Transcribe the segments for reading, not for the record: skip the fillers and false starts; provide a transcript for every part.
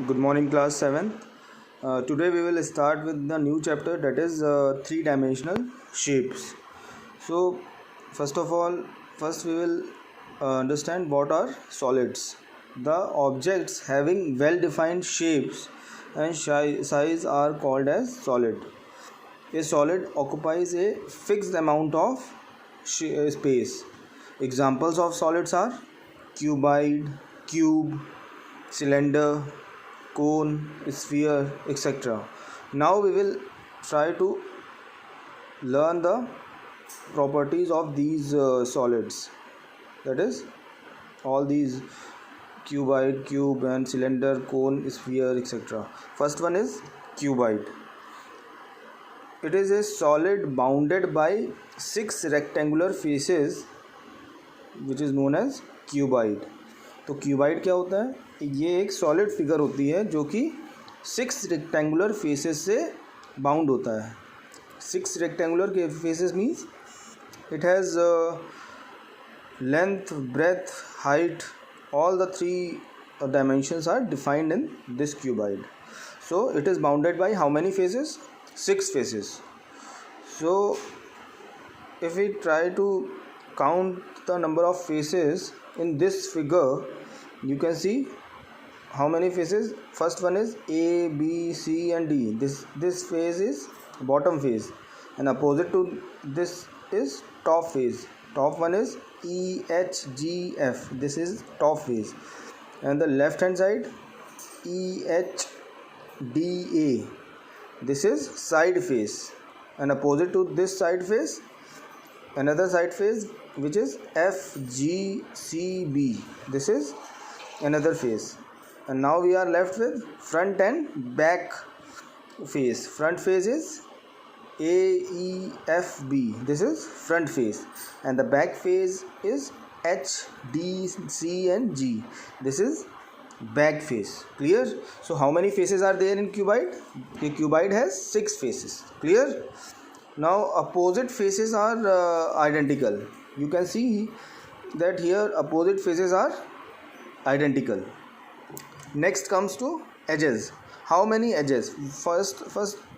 Good morning, class 7th. Today we will start with the new chapter, that is three-dimensional shapes. So, first of all, first we will understand what are solids. The objects having well-defined shapes and size are called as solid. A solid occupies a fixed amount of space. Examples of solids are cuboid, cube, cylinder, cone, sphere, etc. Now we will try to learn the properties of these solids, that is all these cuboid, cube and cylinder, cone, sphere, etc. First one is cuboid. It is a solid bounded by 6 rectangular faces which is known as cuboid. तो cuboid क्या होता है? ये एक solid figure होती है जो कि 6 रेक्टेंगुलर फेसेस से बाउंड होता है. 6 रेक्टेंगुलर के faces means it has length, breadth, height, all the 3 dimensions are defined in this cuboid. So it is bounded by how many faces? 6 faces. So if we try to count the number of faces in this figure, you can see how many faces. First one is A, B, C and D. This face is bottom face, and opposite to this is top face. Top one is E, H, G, F. This is top face, and the left hand side E, H, D, A. This is side face, and opposite to this side face another side face which is F, G, C, B. This is another face. And now we are left with front and back face. Front face is A, E, F, B. This is front face. And the back face is H, D, C and G. This is back face. Clear? So how many faces are there in cuboid? The cuboid has 6 faces. Clear? Now opposite faces are identical. You can see that here opposite faces are identical. Next comes to edges. How many edges? First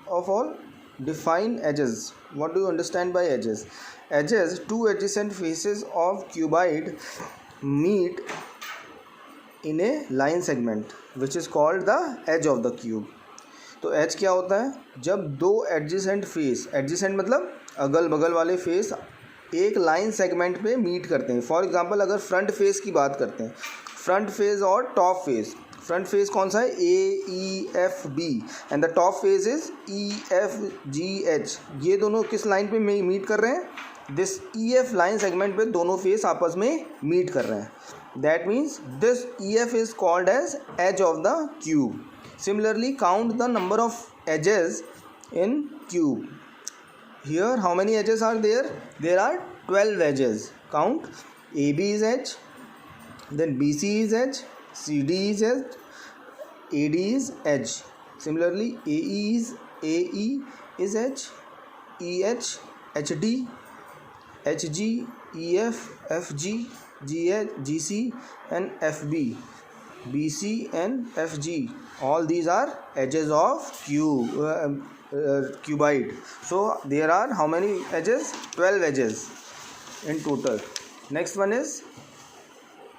of all, define edges. What do you understand by edges? Edges, 2 adjacent faces of cuboid meet in a line segment which is called the edge of the cube. तो as क्या होता है? जब 2 adjacent face, adjacent मतलब अगल बगल वाले face एक लाइन सेगमेंट पे मीट करते हैं. फॉर एग्जांपल अगर फ्रंट फेस की बात करते हैं, फ्रंट फेस और टॉप फेस. फ्रंट फेस कौन सा है? A, E, F, B and the top face is E, F, G, H. ये दोनों किस लाइन पे मीट कर रहे हैं? This E F line segment पे दोनों फेस आपस में मीट कर रहे हैं. That means this E F is called edge edge of the cube. Similarly, count the number of edges in cube. Here, how many edges are there? There are 12 edges. Count. AB is edge, then BC is edge, CD is edge, AD is edge. Similarly, AE is edge, EH, HD, HG, EF, FG, GH, GC and FB. BC and FG, all these are edges of cuboid. So there are how many edges? 12 edges in total. Next one is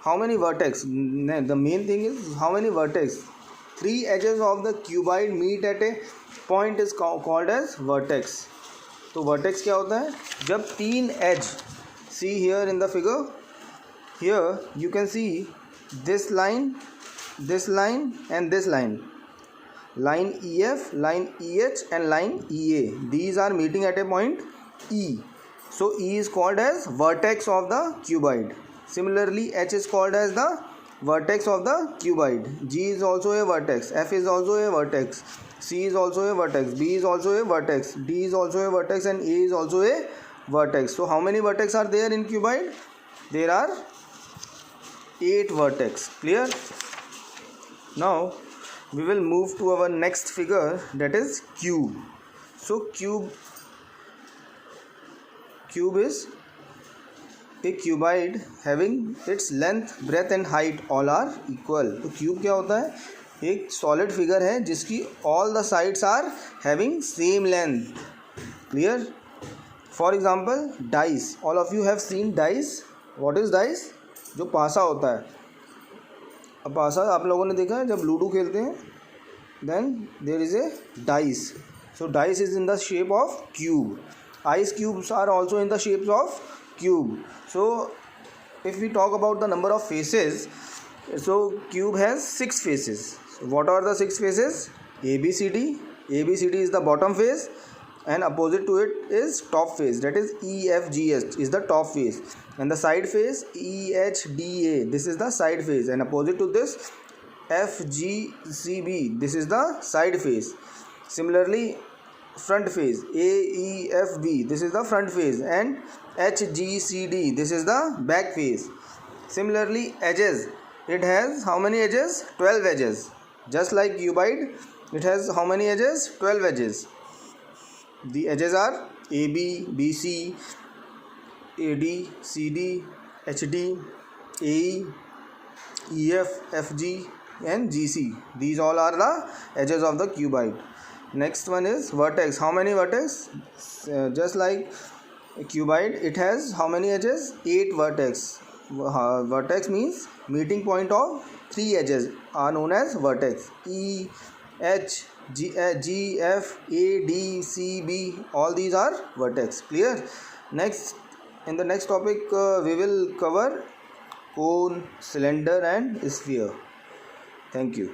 how many vertex. The main thing is how many vertex. 3 edges of the cuboid meet at a point is called as vertex. तो vertex क्या होता है? जब 3 edge, see here in the figure, here you can see this line and this line EF, line EH and line EA. These are meeting at a point E. So E is called as vertex of the cuboid. Similarly, H is called as the vertex of the cuboid. G is also a vertex, F is also a vertex, C is also a vertex, B is also a vertex, D is also a vertex and A is also a vertex. So how many vertex are there in cuboid? There are 8 vertex. Clear? Now we will move to our next figure, that is cube. So cube is a cuboid having its length, breadth and height all are equal. तो cube क्या होता है? एक solid figure है जिसकी all the sides are having same length. Clear? For example dice. All of you have seen dice. What is dice? जो पासा होता है. अब पासा आप लोगों ने देखा है जब लूडो खेलते हैं, then there is a dice. So dice is in the shape of cube. Ice cubes are also in the shapes of cube. So if we talk about the number of faces, so cube has 6 faces. So what are the 6 faces? ABCD. ABCD is the bottom face, and opposite to it is top face, that is EFGH is the top face, and the side face EHDA, this is the side face, and opposite to this FGCB, this is the side face. Similarly front face AEFB, this is the front face, and HGCD, this is the back face. Similarly edges, it has how many edges? 12 edges. Just like cuboid, it has how many edges? 12 edges. The edges are AB, BC, AD, CD, HD, AE, EF, FG and GC. These all are the edges of the cuboid. Next one is vertex. How many vertex? Just like cuboid, it has how many edges? 8 vertex. Vertex means meeting point of 3 edges are known as vertex. E, H, G, F, A, D, C, B, all these are vertex. Clear? Next, in the next topic we will cover cone, cylinder and sphere. Thank you.